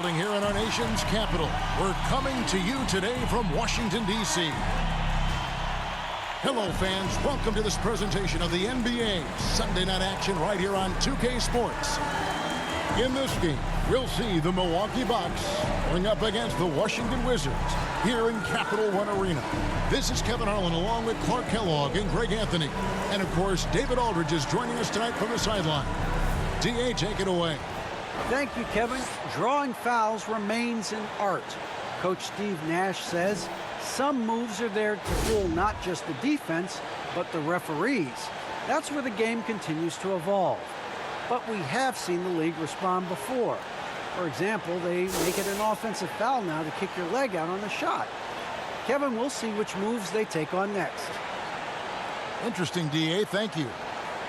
Here in our nation's capital, we're coming to you today from Washington, D.C. Hello, fans. Welcome to this presentation of the NBA Sunday night action right here on 2K Sports. In this game, we'll see the Milwaukee Bucks going up against the Washington Wizards here in Capital One Arena. This is Kevin Harlan along with Clark Kellogg and Greg Anthony. And, of course, David Aldridge is joining us tonight from the sideline. D.A., take it away. Thank you, Kevin. Drawing fouls remains an art. Coach Steve Nash says some moves are there to fool not just the defense, but the referees. That's where the game continues to evolve. But we have seen the league respond before. For example, they make it an offensive foul now to kick your leg out on a shot. Kevin, we'll see which moves they take on next. Interesting, D.A. Thank you.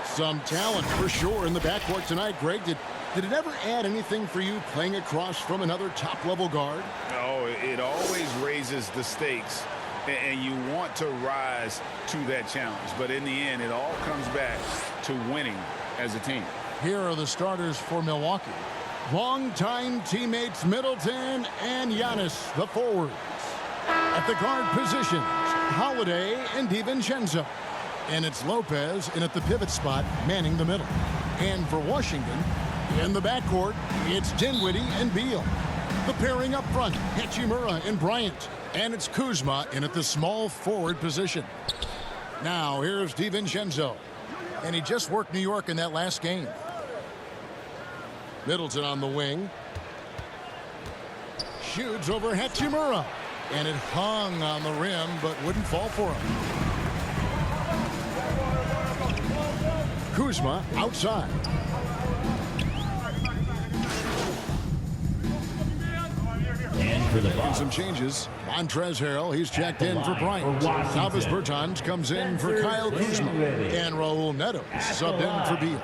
Some talent for sure in the backcourt tonight. Greg, did it ever add anything for you playing across from another top-level guard? No, it always raises the stakes, and you want to rise to that challenge. But in the end, it all comes back to winning as a team. Here are the starters for Milwaukee. Longtime teammates Middleton and Giannis, the forwards. At the guard positions, Holiday and DiVincenzo. And it's Lopez in at the pivot spot, manning the middle. And for Washington, in the backcourt, it's Dinwiddie and Beal. The pairing up front, Hachimura and Bryant. And it's Kuzma in at the small forward position. Now, here's DiVincenzo. And he just worked New York in that last game. Middleton on the wing. Shoots over Hachimura. And it hung on the rim, but wouldn't fall for him. Kuzma outside. And some changes. Montrezl Harrell, he's checked in for Bryant. Davis Bertans comes in for Kyle Kuzma. And Raul Neto subbed in for Beal.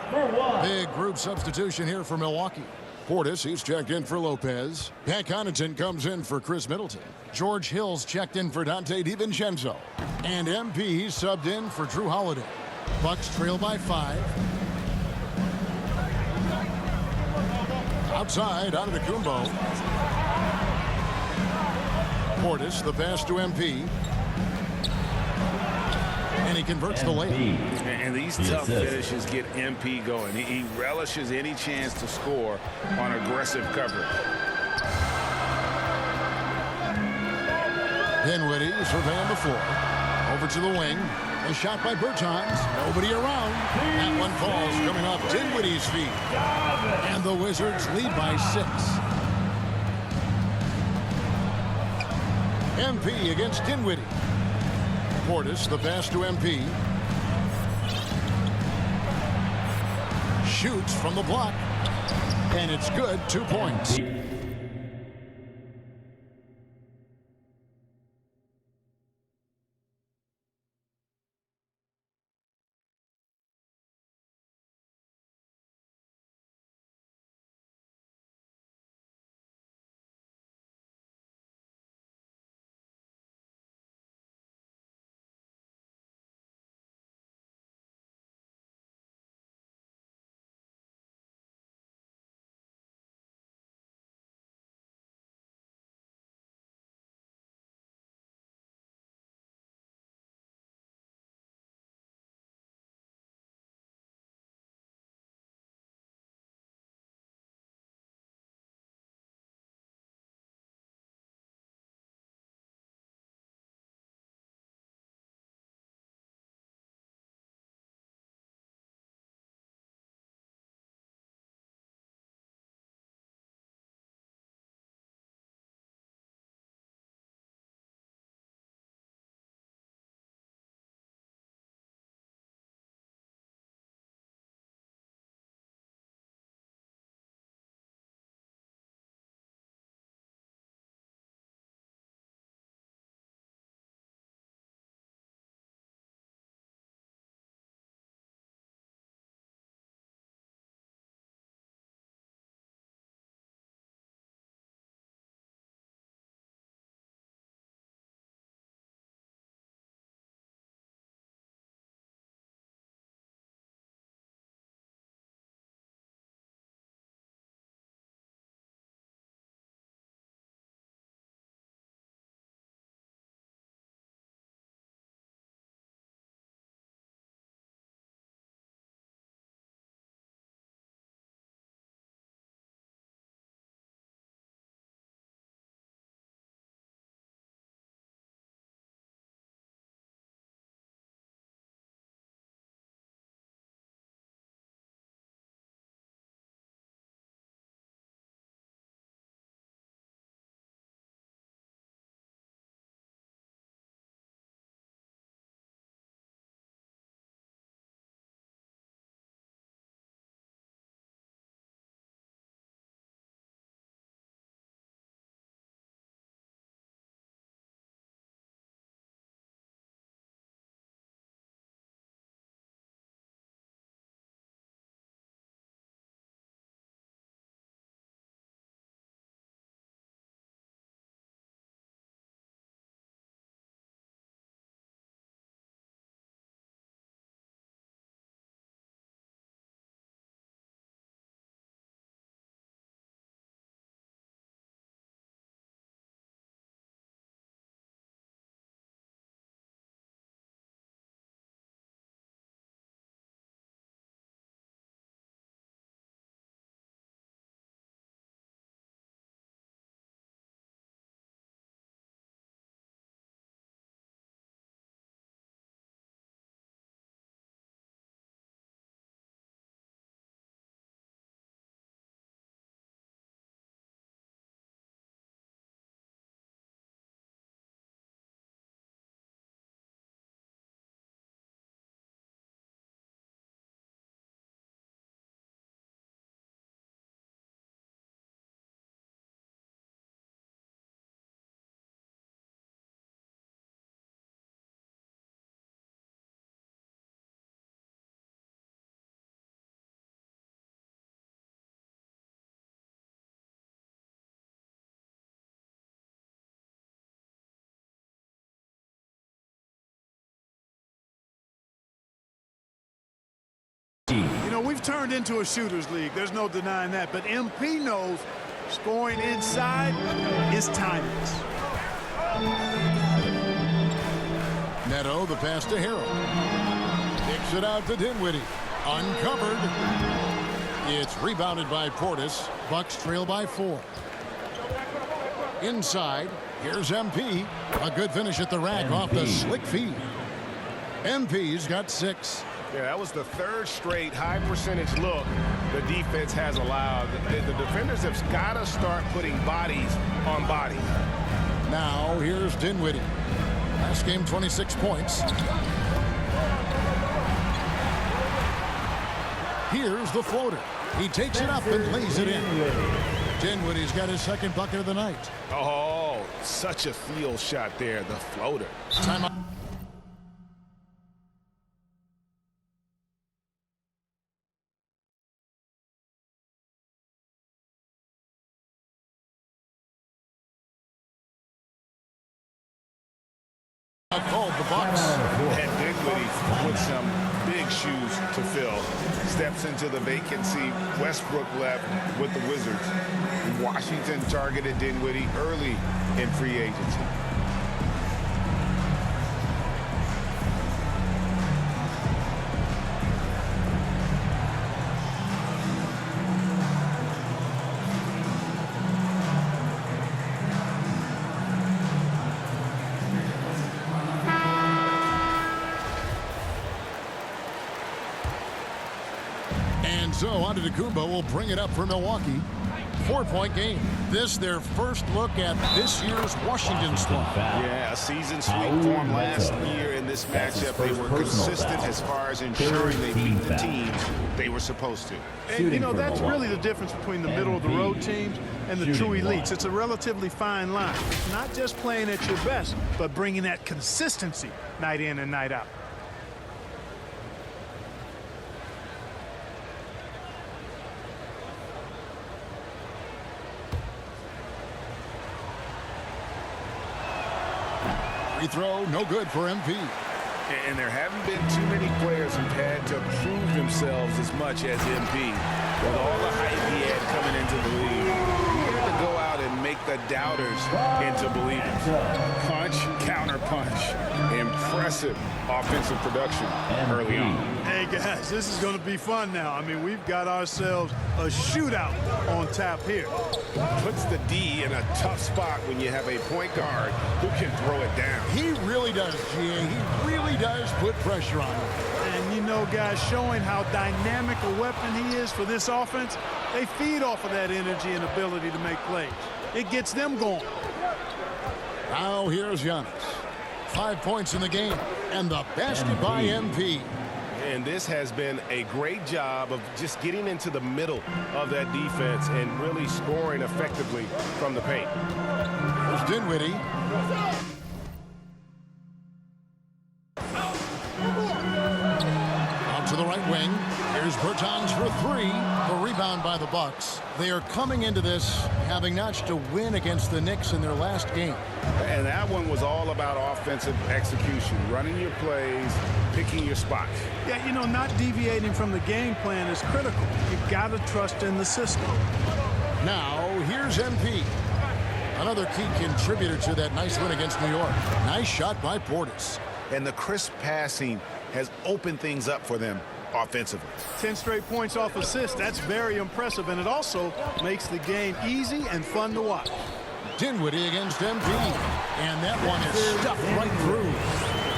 Big group substitution here for Milwaukee. Portis, he's checked in for Lopez. Pat Connaughton comes in for Chris Middleton. George Hill's checked in for Dante DiVincenzo. And MP subbed in for Drew Holiday. Bucks trail by 5. Outside, out of the Kumbo. Portis, the pass to MP. And he converts the layup. And these tough finishes get MP going. He relishes any chance to score on aggressive coverage. Dinwiddie surveying the floor. Over to the wing. A shot by Bertans. Nobody around. That one falls coming off Dinwiddie's feet. And the Wizards lead by 6. MP against Dinwiddie. Portis, the pass to MP. Shoots from the block. And it's good. 2 points. we've turned into a shooter's league. There's no denying that. But MP knows scoring inside is timeless. Neto, the pass to Harrell. Kicks it out to Dinwiddie. Uncovered. It's rebounded by Portis. Bucks trail by 4. Inside, here's MP. A good finish at the rack off the slick feed. MP's got 6. Yeah, that was the 3rd straight high percentage look the defense has allowed. The defenders have got to start putting bodies on bodies. Now here's Dinwiddie. Last game, 26 points. Here's the floater. He takes it up and lays it in. Dinwiddie's got his 2nd bucket of the night. Oh, such a field shot there, the floater. Timeout. Called the Bucks. And Dinwiddie with some big shoes to fill. Steps into the vacancy Westbrook left with the Wizards. Washington targeted Dinwiddie early in free agency. So Antetokounmpo will bring it up for Milwaukee. 4-point game. This their first look at this year's Washington squad. Yeah, a season sweep form last year in this matchup. They were consistent as far as ensuring they beat the teams they were supposed to. And, you know, that's really the difference between the middle-of-the-road teams and the true elites. It's a relatively fine line. It's not just playing at your best, but bringing that consistency night in and night out. Free throw, no good for MP. And there haven't been too many players who've had to prove themselves as much as MP. With all the hype he had coming into the league, he had to go out and make the doubters into believers. Punch, counter punch. Impressive offensive production early on. Hey, guys, this is going to be fun now. I mean, we've got ourselves a shootout on tap here. Puts the D in a tough spot when you have a point guard who can throw it down. He really does, GA. He really does put pressure on him. And, you know, guys, showing how dynamic a weapon he is for this offense, they feed off of that energy and ability to make plays. It gets them going. Now here's Giannis. 5 points in the game, and the basket by MP. And this has been a great job of just getting into the middle of that defense and really scoring effectively from the paint. Here's Dinwiddie. Out to the right wing. Here's Bertans for 3. The rebound by the Bucks. They are coming into this having notched a win against the Knicks in their last game. And that one was all about offensive execution, running your plays, picking your spots. Yeah, you know, not deviating from the game plan is critical. You've got to trust in the system. Now, here's MP. Another key contributor to that nice win against New York. Nice shot by Portis. And the crisp passing has opened things up for them offensively. 10 straight points off assists. That's very impressive, and it also makes the game easy and fun to watch. Dinwiddie against MP. And that one is stuffed right through.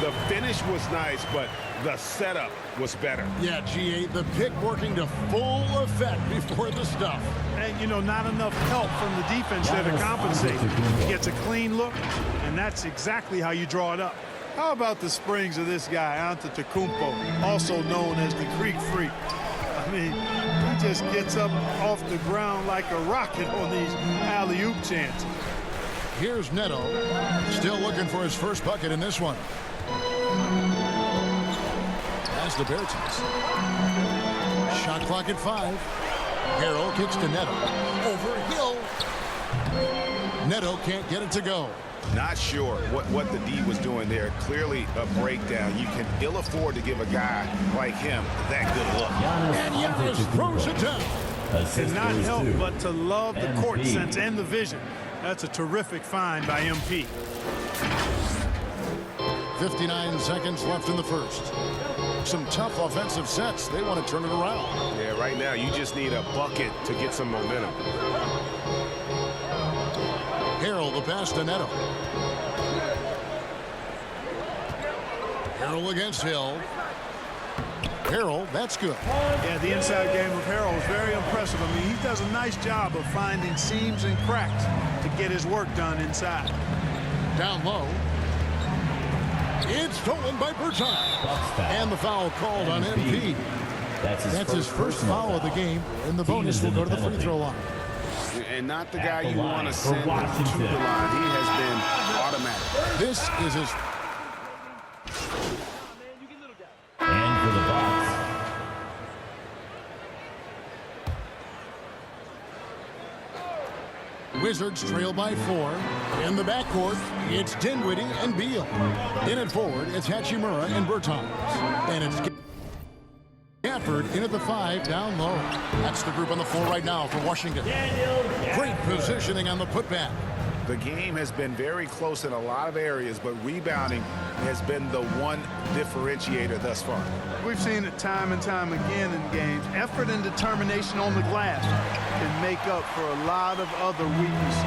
The finish was nice, but the setup was better. Yeah, GA, the pick working to full effect before the stuff. And, you know, not enough help from the defense there to compensate. He gets a clean look, and that's exactly how you draw it up. How about the springs of this guy, Antetokounmpo, also known as the Greek Freak? I mean, he just gets up off the ground like a rocket on these alley-oop chances. Here's Neto, still looking for his first bucket in this one. As the Beartons. Shot clock at 5. Harrell kicks to Neto. Over Hill. Neto can't get it to go. Not sure what the D was doing there. Clearly a breakdown. You can ill afford to give a guy like him that good look. And Giannis throws it down. Cannot help but to love the court sense and the vision. That's a terrific find by MP. 59 seconds left in the first. Some tough offensive sets. They want to turn it around. Yeah, right now you just need a bucket to get some momentum. Harrell, the pass to Neto. Harrell against Hill. Harrell, that's good. Yeah, the inside game of Harrell is very impressive. I mean, he does a nice job of finding seams and cracks to get his work done inside. Down low. It's stolen by Bertans. And the foul called on MP. That's his first foul of the game, and the bonus will go to the free throw line. And not the guy you want to send to the line. He has been automatic. This is his... And for the Bucks. Wizards trail by 4. In the backcourt, it's Dinwiddie and Beal. In at forward, it's Hachimura and Bertans. And it's Gafford in at the 5, down low. That's the group on the floor right now for Washington. Great positioning on the putback. The game has been very close in a lot of areas, but rebounding has been the one differentiator thus far. We've seen it time and time again in games. Effort and determination on the glass can make up for a lot of other weaknesses.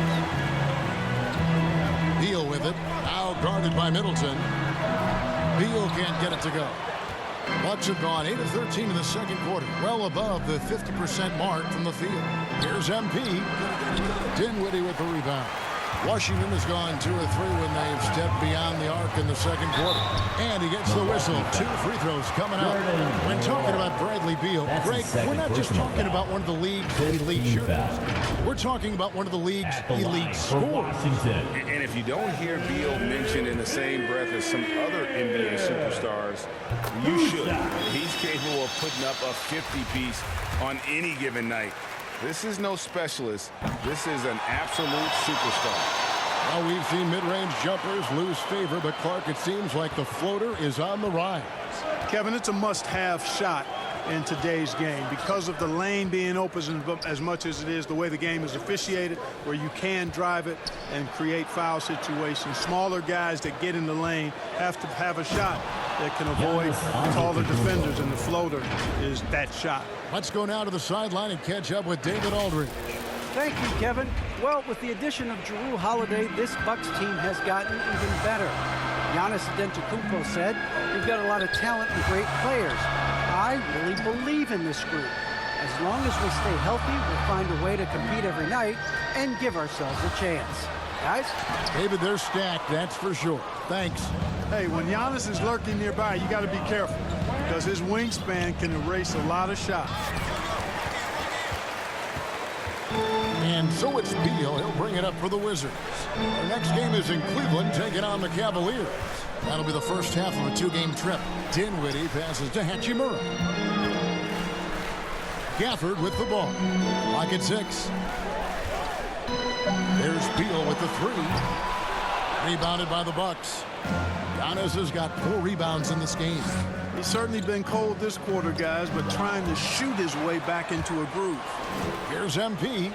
Beal with it, now guarded by Middleton. Beal can't get it to go. Bucks have gone 8 of 13 in the second quarter, well above the 50% mark from the field. Here's MP. Dinwiddie with the rebound. Washington has gone 2 of 3 when they've stepped beyond the arc in the second quarter. And he gets the whistle. 2 free throws coming up. When talking about Bradley Beal, Greg, we're not just talking about one of the league's elite shooters. We're talking about one of the league's elite scorers. And if you don't hear Beal mentioned in the same breath as some other NBA superstars, you should. He's capable of putting up a 50-piece on any given night. This is no specialist. This is an absolute superstar. Well, we've seen mid-range jumpers lose favor, but Clark, it seems like the floater is on the rise. Kevin, it's a must-have shot in today's game because of the lane being open as much as it is, the way the game is officiated, where you can drive it and create foul situations. Smaller guys that get in the lane have to have a shot that can avoid taller defenders, and the floater is that shot. Let's go now to the sideline and catch up with David Aldridge. Thank you, Kevin. Well, with the addition of Jrue Holiday, this Bucks team has gotten even better. Giannis Antetokounmpo said, "We've got a lot of talent and great players. I really believe in this group. As long as we stay healthy, we'll find a way to compete every night and give ourselves a chance." Guys? David, they're stacked, that's for sure. Thanks. Hey, when Giannis is lurking nearby, you got to be careful because his wingspan can erase a lot of shots. And so it's Beal. He'll bring it up for the Wizards. Our next game is in Cleveland, taking on the Cavaliers. That'll be the first half of a 2-game trip. Dinwiddie passes to Hachimura. Gafford with the ball. Clock at 6. There's Beal with the 3. Rebounded by the Bucks. Giannis has got 4 rebounds in this game. He's certainly been cold this quarter, guys, but trying to shoot his way back into a groove. Here's MP.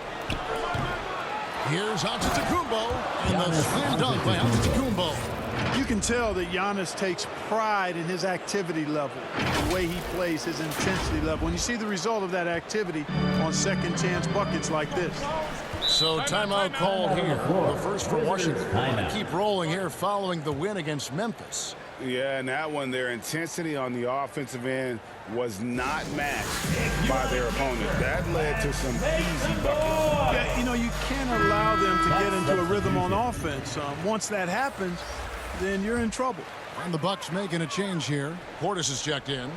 Here's Antetokounmpo. And the slam dunk by Antetokounmpo. You can tell that Giannis takes pride in his activity level, the way he plays, his intensity level. And you see the result of that activity on second chance buckets like this. So timeout called here. The first for Washington. Keep rolling here following the win against Memphis. Yeah, and that one, their intensity on the offensive end was not matched by their opponent. That led to some easy buckets. Yeah, you know, you can't allow them to get into a rhythm on offense. Once that happens, then you're in trouble. And the Bucks making a change here. Portis is checked in.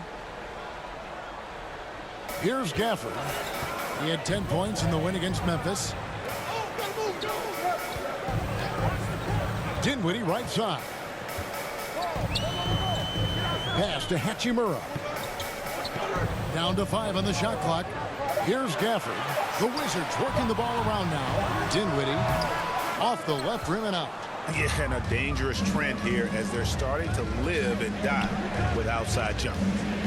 Here's Gafford. He had 10 points in the win against Memphis. Dinwiddie right side. Pass to Hachimura. Down to 5 on the shot clock. Here's Gafford. The Wizards working the ball around now. Dinwiddie off the left rim and out. Yeah, and a dangerous trend here as they're starting to live and die with outside jump.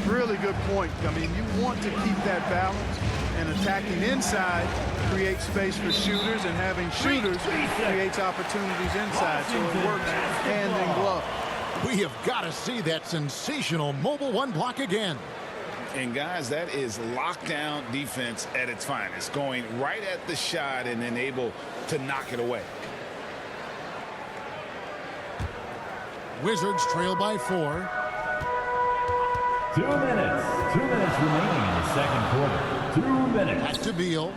Really good point. I mean, you want to keep that balance, and attacking inside creates space for shooters, and having shooters creates opportunities inside, so it works hand in glove. We have got to see that sensational mobile one block again. And guys, that is lockdown defense at its finest, going right at the shot and then able to knock it away. Wizards trail by 4. 2 minutes. 2 minutes remaining in the second quarter. 2 minutes. Back to Beal.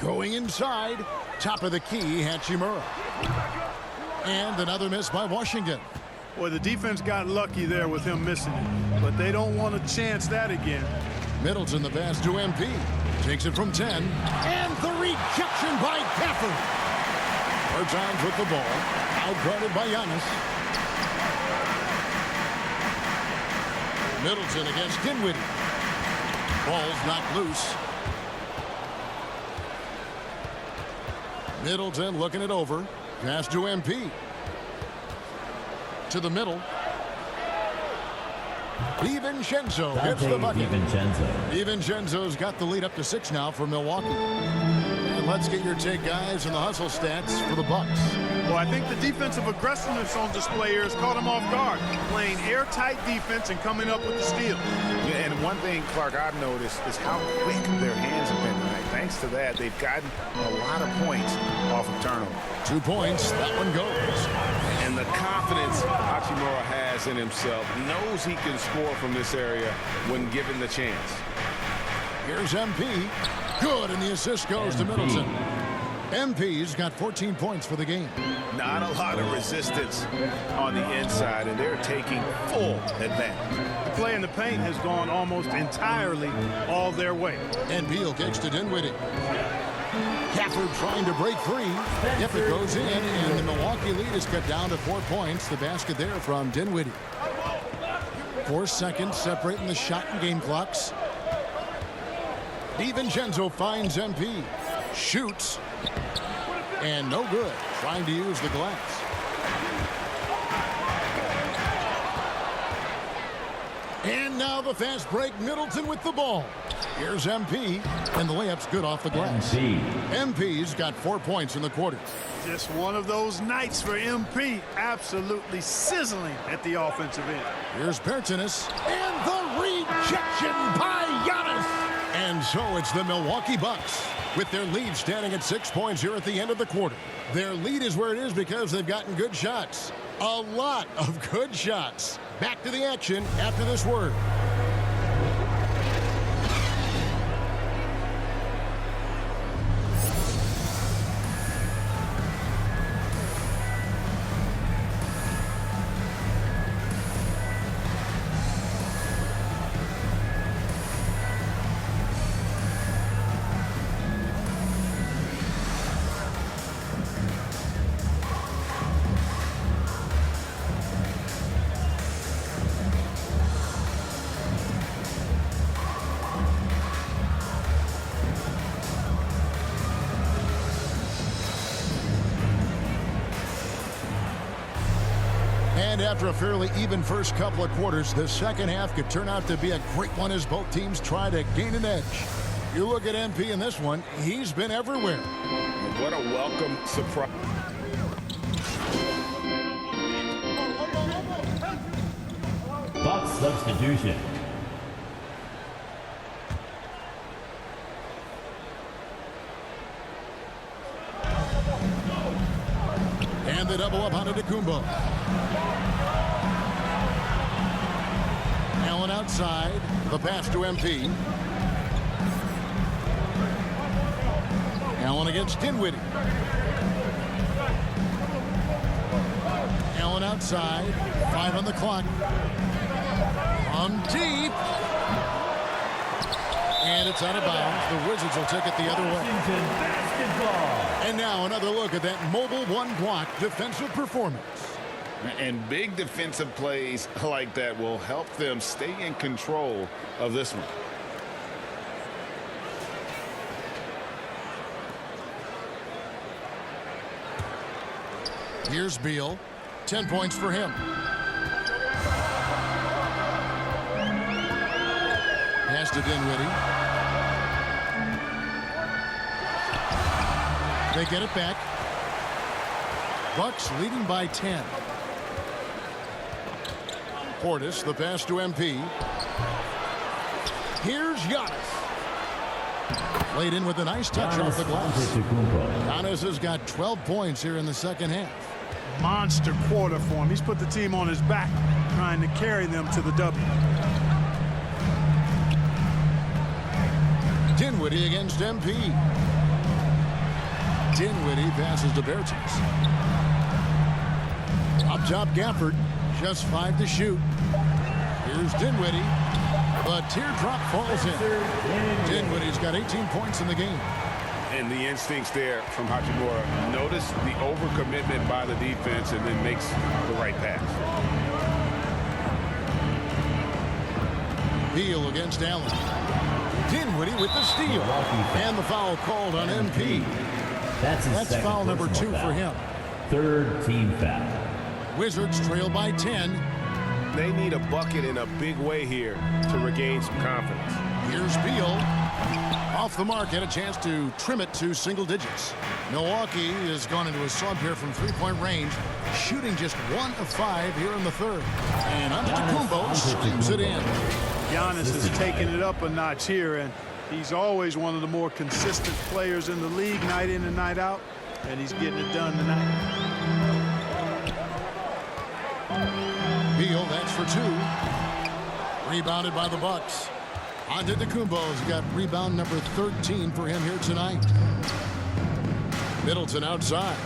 Going inside. Top of the key, Hachimura. And another miss by Washington. Boy, the defense got lucky there with him missing it, but they don't want to chance that again. Middleton the pass to MP. Takes it from 10. And the rejection by Gafford. Bertans with the ball. Outguarded by Giannis. Middleton against Dinwiddie. Ball's knocked loose. Middleton looking it over. Pass to MP. To the middle. DiVincenzo gets the bucket. DiVincenzo's got the lead up to 6 now for Milwaukee. And let's get your take, guys, on the hustle stats for the Bucks. Well, I think the defensive aggressiveness on display here has caught them off guard, playing airtight defense and coming up with the steal. Yeah, and one thing, Clark, I've noticed is how quick their hands have been tonight. Thanks to that, they've gotten a lot of points off of turnover. 2 points. That one goes. And the confidence Hachimura has in himself, knows he can score from this area when given the chance. Here's MP. Good, and the assist goes to Middleton. MP's got 14 points for the game. Not a lot of resistance on the inside, and they're taking full advantage. The play in the paint has gone almost entirely all their way. And Beal kicks to Dinwiddie. Gafford trying to break free. If it goes in, and the Milwaukee lead is cut down to 4 points. The basket there from Dinwiddie. 4 seconds separating the shot and game clocks. DiVincenzo finds MP. Shoots. And no good. Trying to use the glass. And now the fast break. Middleton with the ball. Here's MP. And the layup's good off the glass. MP's got 4 points in the quarter. Just one of those nights for MP. Absolutely sizzling at the offensive end. Here's Bertans. And the rejection by Giannis. And so it's the Milwaukee Bucks with their lead standing at 6 points here at the end of the quarter. Their lead is where it is because they've gotten good shots. A lot of good shots. Back to the action after this word. And after a fairly even first couple of quarters, the second half could turn out to be a great one as both teams try to gain an edge. You look at MP in this one, he's been everywhere. What a welcome surprise. Bucks substitution. And the double up on Antetokounmpo. Allen outside. The pass to MP. Allen against Dinwiddie. Allen outside. 5 on the clock. From deep. And it's out of bounds. The Wizards will take it the other way. And now another look at that mobile one block defensive performance. And big defensive plays like that will help them stay in control of this one. Here's Beal. 10 points for him. Pass to Dinwiddie. They get it back. Bucks leading by 10. Portis, the pass to MP. Here's Giannis. Laid in with a nice touch off the glass. Giannis has got 12 points here in the second half. Monster quarter for him. He's put the team on his back, trying to carry them to the W. Dinwiddie against MP. Dinwiddie passes to Bertans. Up top, Gafford. Just 5 to shoot. Here's Dinwiddie. But teardrop falls in. Dinwiddie's got 18 points in the game. And the instincts there from Hachimura. Notice the overcommitment by the defense and then makes the right pass. Beal against Allen. Dinwiddie with the steal. And the foul called on MP. That's foul number 2 for him. Third team foul. Wizards trail by 10. They need a bucket in a big way here to regain some confidence. Here's Beal. Off the mark, had a chance to trim it to single digits. Milwaukee has gone into a slump here from three-point range, shooting just 1 of 5 here in the third. And Antetokounmpo slams it in. Giannis has taken it up a notch here, and he's always one of the more consistent players in the league, night in and night out, and he's getting it done tonight. Beal, that's for 2. Rebounded by the Bucks. Antetokounmpo's got rebound number 13 for him here tonight. Middleton outside.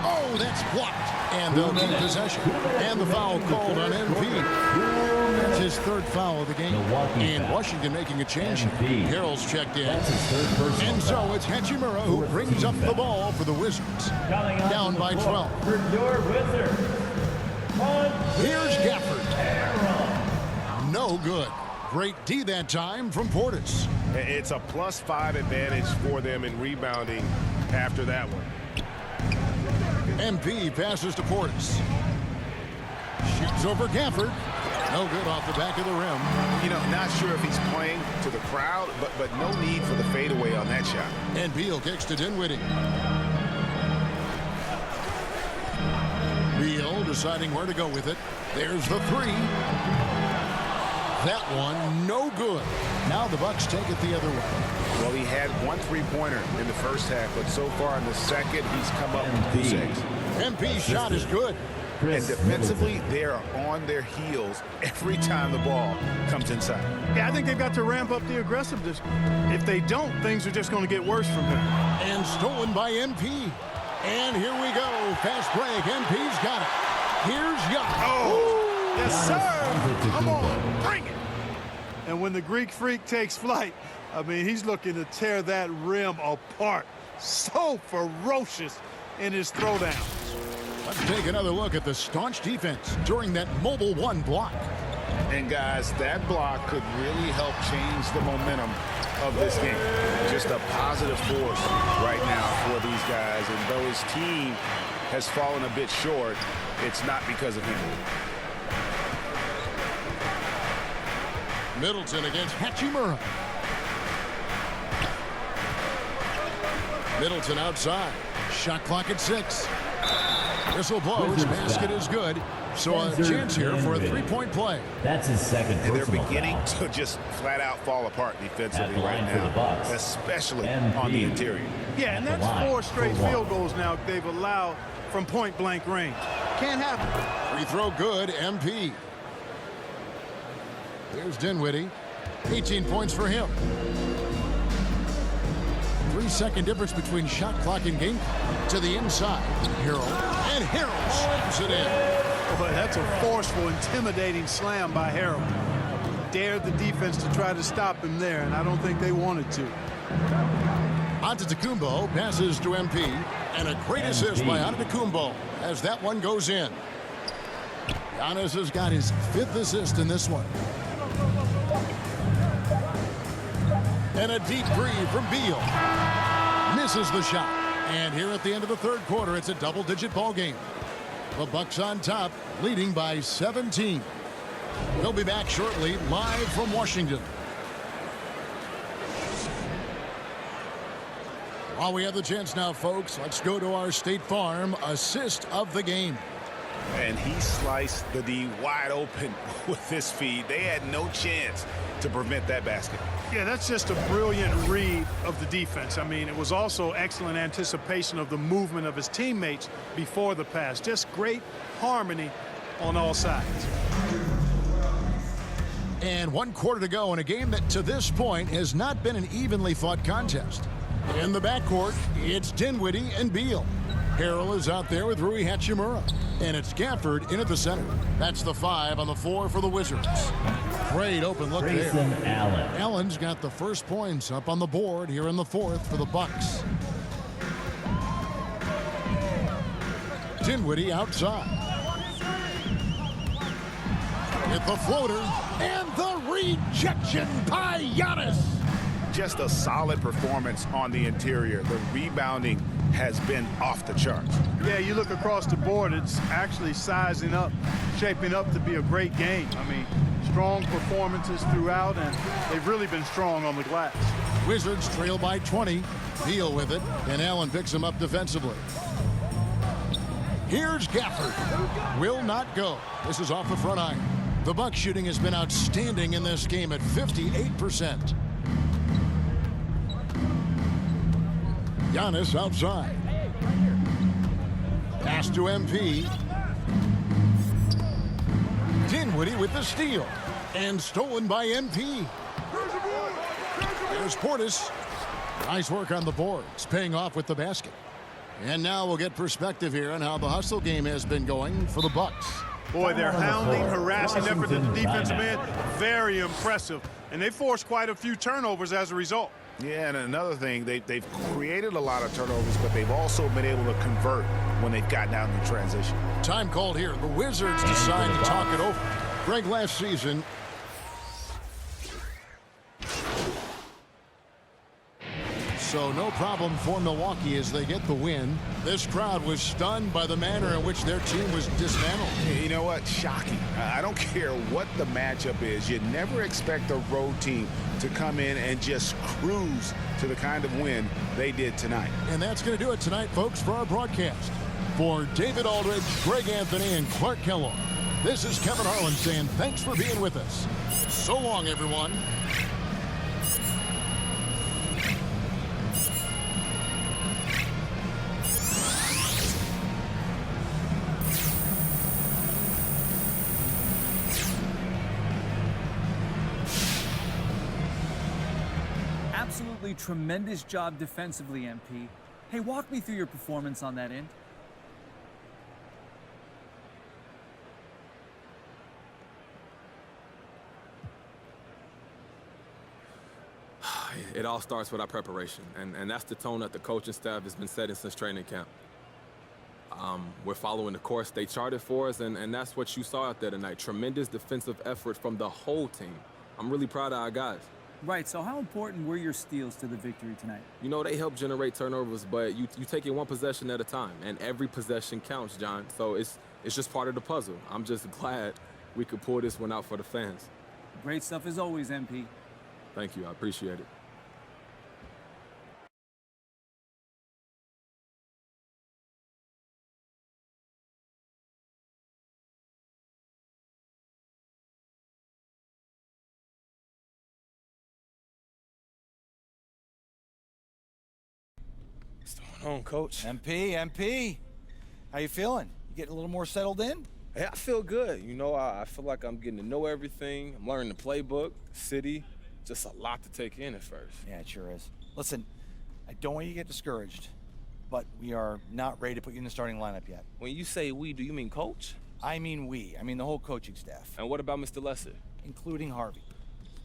Oh, that's blocked. And they'll keep possession. And the foul called on MP. That's his 3rd foul of the game. And Washington making a change. Harrell's checked in. And so it's Hachimura who brings up the ball for the Wizards. Down by 12. For your Wizards. Here's Gafford. No good. Great D that time from Portis. It's a +5 advantage for them in rebounding after that one. MP passes to Portis. Shoots over Gafford. No good off the back of the rim. You know, not sure if he's playing to the crowd, but no need for the fadeaway on that shot. And Beal kicks to Dinwiddie. Beal deciding where to go with it. There's the 3. That one, no good. Now the Bucks take it the other way. Well, he had 1 3-pointer in the first half, but so far in the second, he's come up with 6. MP's shot is good. And defensively, they are on their heels every time the ball comes inside. Yeah, I think they've got to ramp up the aggressiveness. If they don't, things are just going to get worse from here. And stolen by MP. And here we go. Fast break. MP's got it. Here's Giannis. Oh, yes, sir. Come on, bring it. And when the Greek Freak takes flight, I mean, he's looking to tear that rim apart. So ferocious in his throwdowns. Let's take another look at the staunch defense during that mobile 1 block. And guys, that block could really help change the momentum of this game. Just a positive force right now for these guys. And though his team has fallen a bit short, it's not because of him. Middleton against Hachimura. Middleton outside. Shot clock at 6. Whistle blows. Basket is good. So a chance here for a 3-point play. That's his second And they're personal beginning foul. to just flat out fall apart defensively At the right line for the now, Bucks. especially MP. on the interior. Yeah, and that's 4 straight field goals now they've allowed from point-blank range. Can't happen. Free throw good. MP. Here's Dinwiddie. 18 points for him. 3-second difference between shot clock and game clock. To the inside. Harrell. And Harrell slams it in. Boy, that's a forceful, intimidating slam by Harrell. Dared the defense to try to stop him there, and I don't think they wanted to. Antetokounmpo passes to MP. And a great assist by Antetokounmpo as that one goes in. Giannis has got his 5th assist in this one. And a deep three from Beal. Misses the shot. And here at the end of the third quarter, it's a double-digit ball game. The Bucks on top, leading by 17. We'll be back shortly, live from Washington. While we have the chance now, folks, let's go to our State Farm assist of the game. And he sliced the D wide open with this feed. They had no chance to prevent that basket. Yeah, that's just a brilliant read of the defense. I mean, it was also excellent anticipation of the movement of his teammates before the pass. Just great harmony on all sides. And 1 quarter to go in a game that to this point has not been an evenly fought contest. In the backcourt, it's Dinwiddie and Beal. Harrell is out there with Rui Hachimura. And it's Gafford in at the center. That's the 5 on the 4 for the Wizards. Great open look there. Allen. Allen's got the first points up on the board here in the fourth for the Bucks. Dinwiddie outside. Hit the floater. And the rejection by Giannis. Just a solid performance on the interior. The rebounding has been off the charts. Yeah, you look across the board, it's actually sizing up, shaping up to be a great game. I mean, strong performances throughout, and they've really been strong on the glass. Wizards trail by 20. Beal with it, and Allen picks him up defensively. Here's Gafford. Will not go. This is off the front iron. The Bucks shooting has been outstanding in this game at 58%. Giannis outside. Pass to MP. Dinwiddie with the steal. And stolen by MP. There's Portis. Nice work on the boards, paying off with the basket. And now we'll get perspective here on how the hustle game has been going for the Bucks. Boy, their hounding, harassing effort at the defensive end, very impressive. And they forced quite a few turnovers as a result. Yeah, and another thing, they've created a lot of turnovers, but they've also been able to convert when they've gotten out in the transition. Time called here. The Wizards decide to talk it over. Greg, last season, so no problem for Milwaukee as they get the win. This crowd was stunned by the manner in which their team was dismantled. You know what? Shocking. I don't care what the matchup is. You never expect a road team to come in and just cruise to the kind of win they did tonight. And that's going to do it tonight, folks, for our broadcast. For David Aldridge, Greg Anthony, and Clark Kellogg, this is Kevin Harlan saying thanks for being with us. So long, everyone. Absolutely tremendous job defensively, MP. Hey, walk me through your performance on that end. It all starts with our preparation, and that's the tone that the coaching staff has been setting since training camp. We're following the course they charted for us, and that's what you saw out there tonight. Tremendous defensive effort from the whole team. I'm really proud of our guys. Right, so how important were your steals to the victory tonight? You know, they help generate turnovers, but you take it one possession at a time, and every possession counts, John. So it's just part of the puzzle. I'm just glad we could pull this one out for the fans. Great stuff as always, MP. Thank you, I appreciate it. What's going on, Coach? MP, how you feeling? You getting a little more settled in? Hey, I feel good. You know, I feel like I'm getting to know everything. I'm learning the playbook, the city. Just a lot to take in at first. Yeah, it sure is. Listen, I don't want you to get discouraged, but we are not ready to put you in the starting lineup yet. When you say we, do you mean Coach? I mean we. I mean the whole coaching staff. And what about Mr. Lesser? Including Harvey.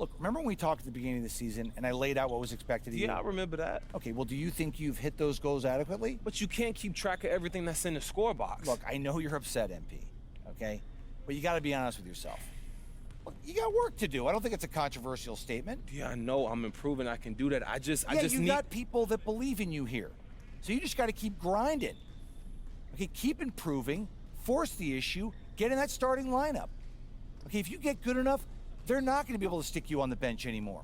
Look, remember when we talked at the beginning of the season and I laid out what was expected of you? Yeah, I remember that. Okay, well, do you think you've hit those goals adequately? But you can't keep track of everything that's in the score box. Look, I know you're upset, MP, okay? But you got to be honest with yourself. Look, you got work to do. I don't think it's a controversial statement. Yeah, I know. I'm improving. I can do that. I just you need... got people that believe in you here. So you just got to keep grinding. Okay, keep improving, force the issue, get in that starting lineup. Okay, if you get good enough, they're not going to be able to stick you on the bench anymore.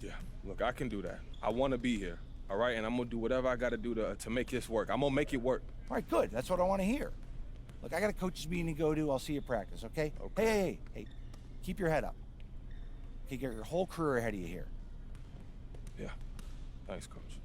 Yeah, look, I can do that. I want to be here, all right? And I'm going to do whatever I got to do to make this work. I'm going to make it work. All right, good. That's what I want to hear. Look, I got a coach's meeting to go to. I'll see you at practice, okay? Okay. Hey, keep your head up. Okay, get your whole career ahead of you here. Yeah, thanks, Coach.